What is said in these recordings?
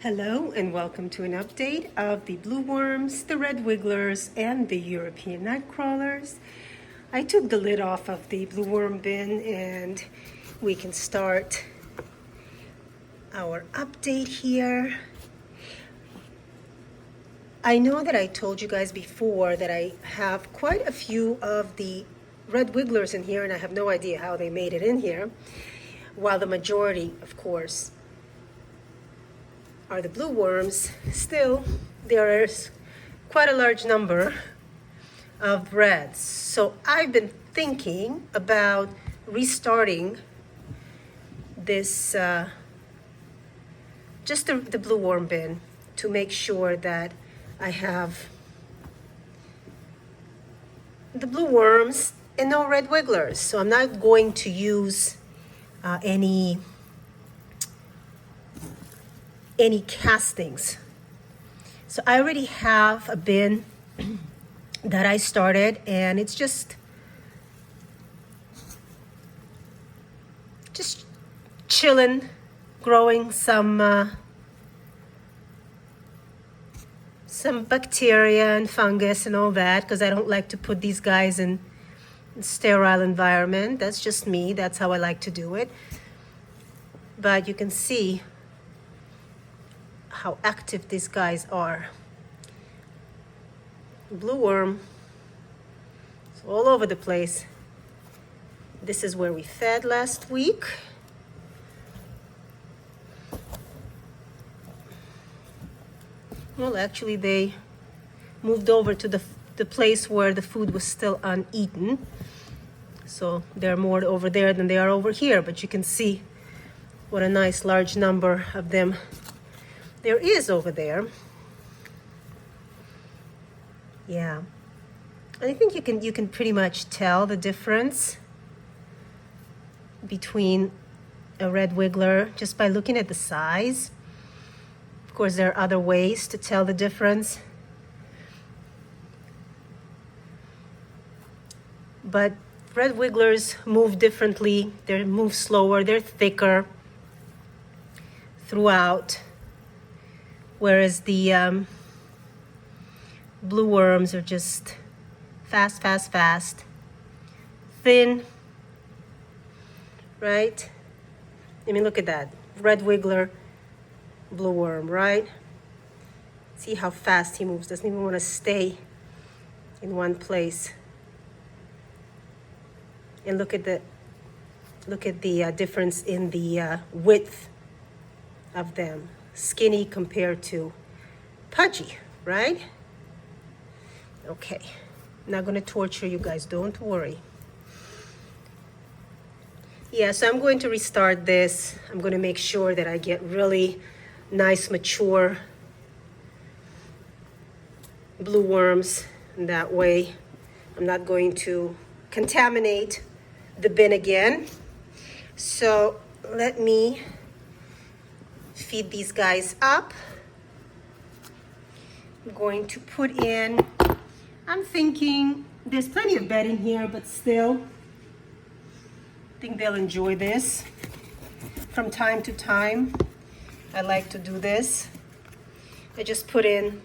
Hello and welcome to an update of the blue worms, the red wigglers, and the European Nightcrawlers. I took the lid off of the blue worm bin and we can start our update here. I know that I told you guys before that I have quite a few of the red wigglers in here and I have no idea how they made it in here, while the majority, of course, are the blue worms. Still, there is quite a large number of reds. So I've been thinking about restarting this, just the blue worm bin, to make sure that I have the blue worms and no red wigglers. So I'm not going to use any castings. So I already have a bin that I started, and it's just chilling, growing some bacteria and fungus and all that, because I don't like to put these guys in a sterile environment. That's just me. That's how I like to do it. But you can see how active these guys are. Blue worm is all over the place. This is where we fed last week. Well, actually they moved over to the place where the food was still uneaten. So they're more over there than they are over here, but you can see what a nice large number of them there is over there. Yeah, and I think you can pretty much tell the difference between a red wiggler just by looking at the size. Of course, there are other ways to tell the difference, but red wigglers move differently. They move slower, they're thicker throughout, whereas the blue worms are just fast, thin, right? I mean, look at that. Red wiggler, blue worm, right? See how fast he moves. Doesn't even want to stay in one place. And look at the difference in the width of them. Skinny compared to pudgy, right? Okay, I'm not gonna torture you guys, don't worry. Yeah, so I'm going to restart this. I'm gonna make sure that I get really nice, mature blue worms. And that way, I'm not going to contaminate the bin again. So let me feed these guys up. I'm going to put in, I'm thinking there's plenty of bed in here, but still, I think they'll enjoy this. From time to time, I like to do this. I just put in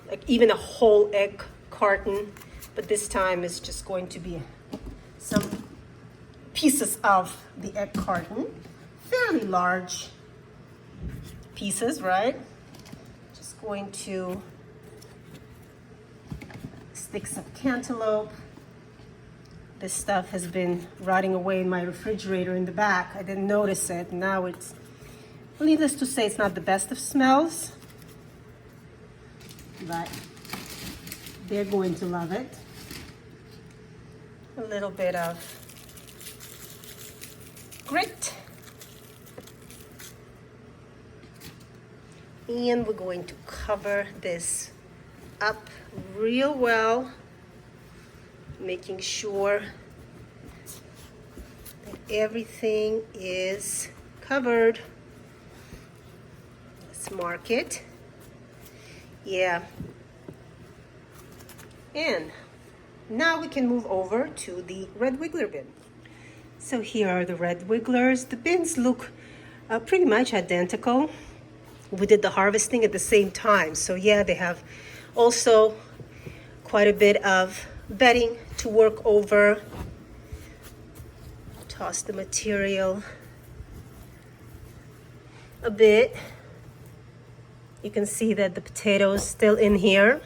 like even a whole egg carton, but this time it's just going to be some pieces of the egg carton, fairly large pieces, right? Just going to stick some cantaloupe. This stuff has been rotting away in my refrigerator in the back. I didn't notice it. Now it's, needless to say, it's not the best of smells, but they're going to love it. A little bit of grit. And we're going to cover this up real well, making sure that everything is covered. Let's mark it. Yeah. And now we can move over to the red wiggler bin. So here are the red wigglers. The bins look pretty much identical. we did the harvesting at the same time. So yeah, they have also quite a bit of bedding to work over. Toss the material a bit. You can see that the potatoes still in here,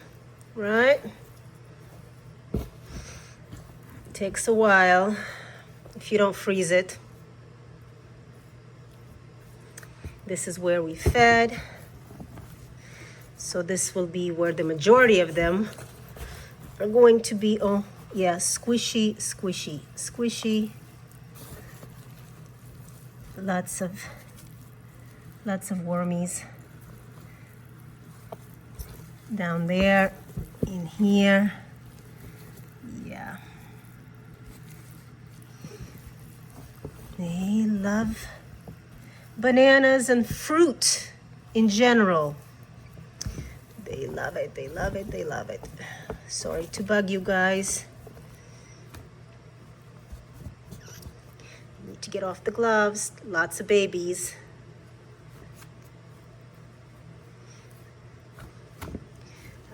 right? It takes a while if you don't freeze it. This is where we fed. So this will be where the majority of them are going to be. Oh yeah, squishy, squishy, squishy. Lots of wormies. Down there, in here. Yeah. They love bananas and fruit in general. They love it, they love it, they love it. Sorry to bug you guys. Need to get off the gloves. Lots of babies.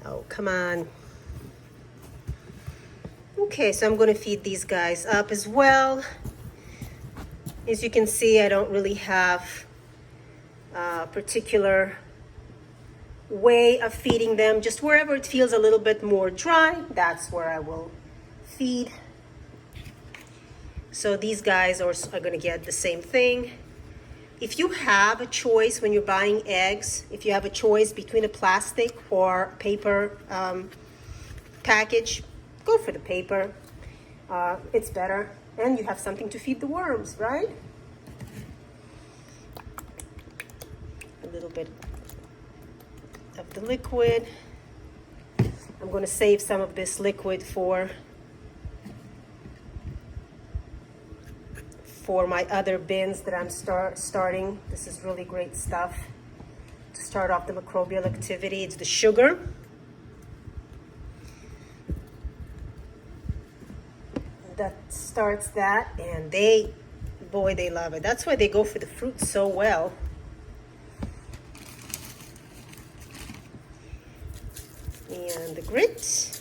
Oh, come on. Okay, so I'm going to feed these guys up as well. As you can see, I don't really have a particular way of feeding them. Just wherever it feels a little bit more dry, that's where I will feed. So these guys are going to get the same thing. If you have a choice when you're buying eggs, if you have a choice between a plastic or paper package, go for the paper. It's better, and you have something to feed the worms, right? A little bit of the liquid. I'm going to save some of this liquid for my other bins that I'm starting. This is really great stuff to start off the microbial activity. It's the sugar. That starts that, and boy, they love it. That's why they go for the fruit so well. And the grit.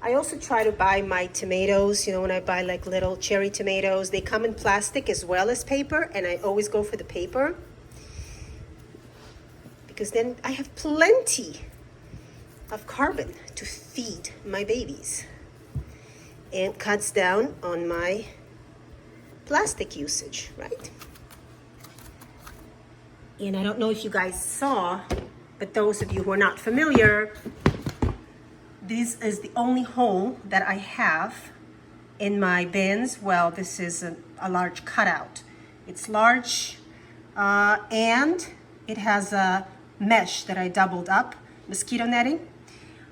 I also try to buy my tomatoes, you know, when I buy like little cherry tomatoes, they come in plastic as well as paper, and I always go for the paper because then I have plenty of carbon to feed my babies and cuts down on my plastic usage, right? And I don't know if you guys saw, but those of you who are not familiar, this is the only hole that I have in my bins. Well, this is a large cutout. It's large and it has a mesh that I doubled up, mosquito netting.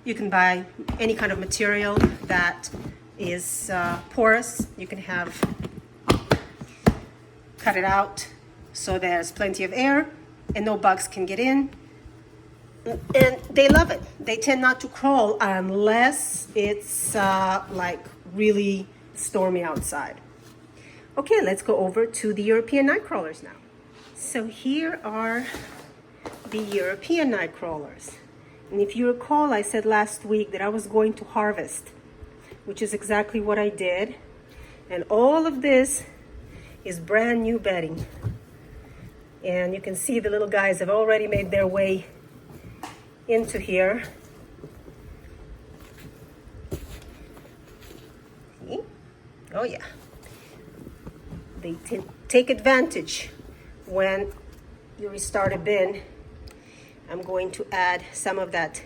You can buy any kind of material that is porous. You can cut it out so there's plenty of air and no bugs can get in. And they love it. They tend not to crawl unless it's like really stormy outside. Okay, let's go over to the European Nightcrawlers now. So here are the European Nightcrawlers. And if you recall, I said last week that I was going to harvest, which is exactly what I did. And all of this is brand new bedding. And you can see the little guys have already made their way into here. See? Oh yeah. They take advantage when you restart a bin. I'm going to add some of that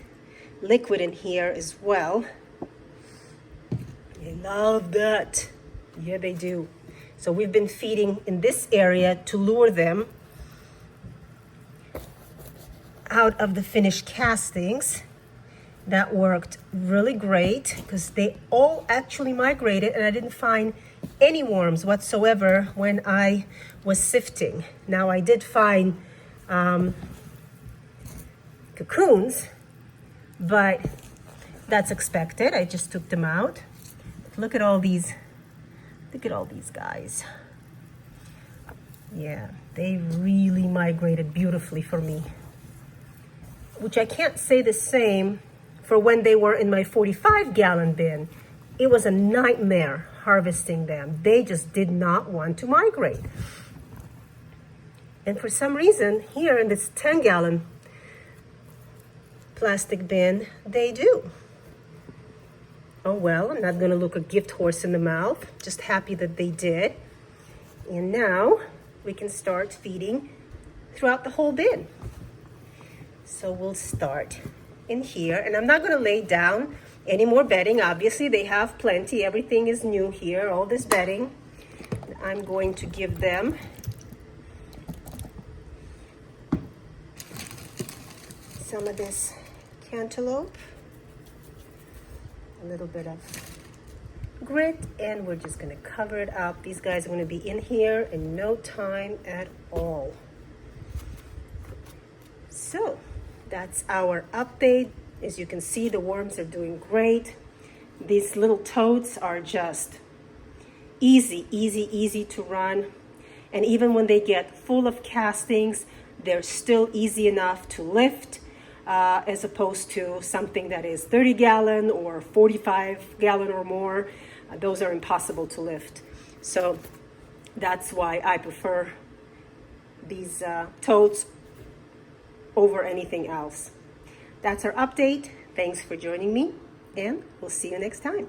liquid in here as well. They love that. Yeah, they do. So we've been feeding in this area to lure them out of the finished castings. That worked really great because they all actually migrated, and I didn't find any worms whatsoever when I was sifting. Now I did find cocoons, but that's expected. I just took them out. Look at all these guys. Yeah, They really migrated beautifully for me, which I can't say the same for when they were in my 45-gallon bin. It was a nightmare harvesting them. They just did not want to migrate. And for some reason, here in this 10-gallon plastic bin, they do. Oh well, I'm not gonna look a gift horse in the mouth. Just happy that they did. And now we can start feeding throughout the whole bin. So we'll start in here, and I'm not gonna lay down any more bedding. Obviously, they have plenty. Everything is new here, all this bedding. I'm going to give them some of this cantaloupe, a little bit of grit, and we're just gonna cover it up. These guys are gonna be in here in no time at all. So that's our update. As you can see, the worms are doing great. These little toads are just easy to run. And even when they get full of castings, they're still easy enough to lift, as opposed to something that is 30-gallon or 45-gallon or more. Those are impossible to lift. So that's why I prefer these toads over anything else. That's our update. Thanks for joining me, and we'll see you next time.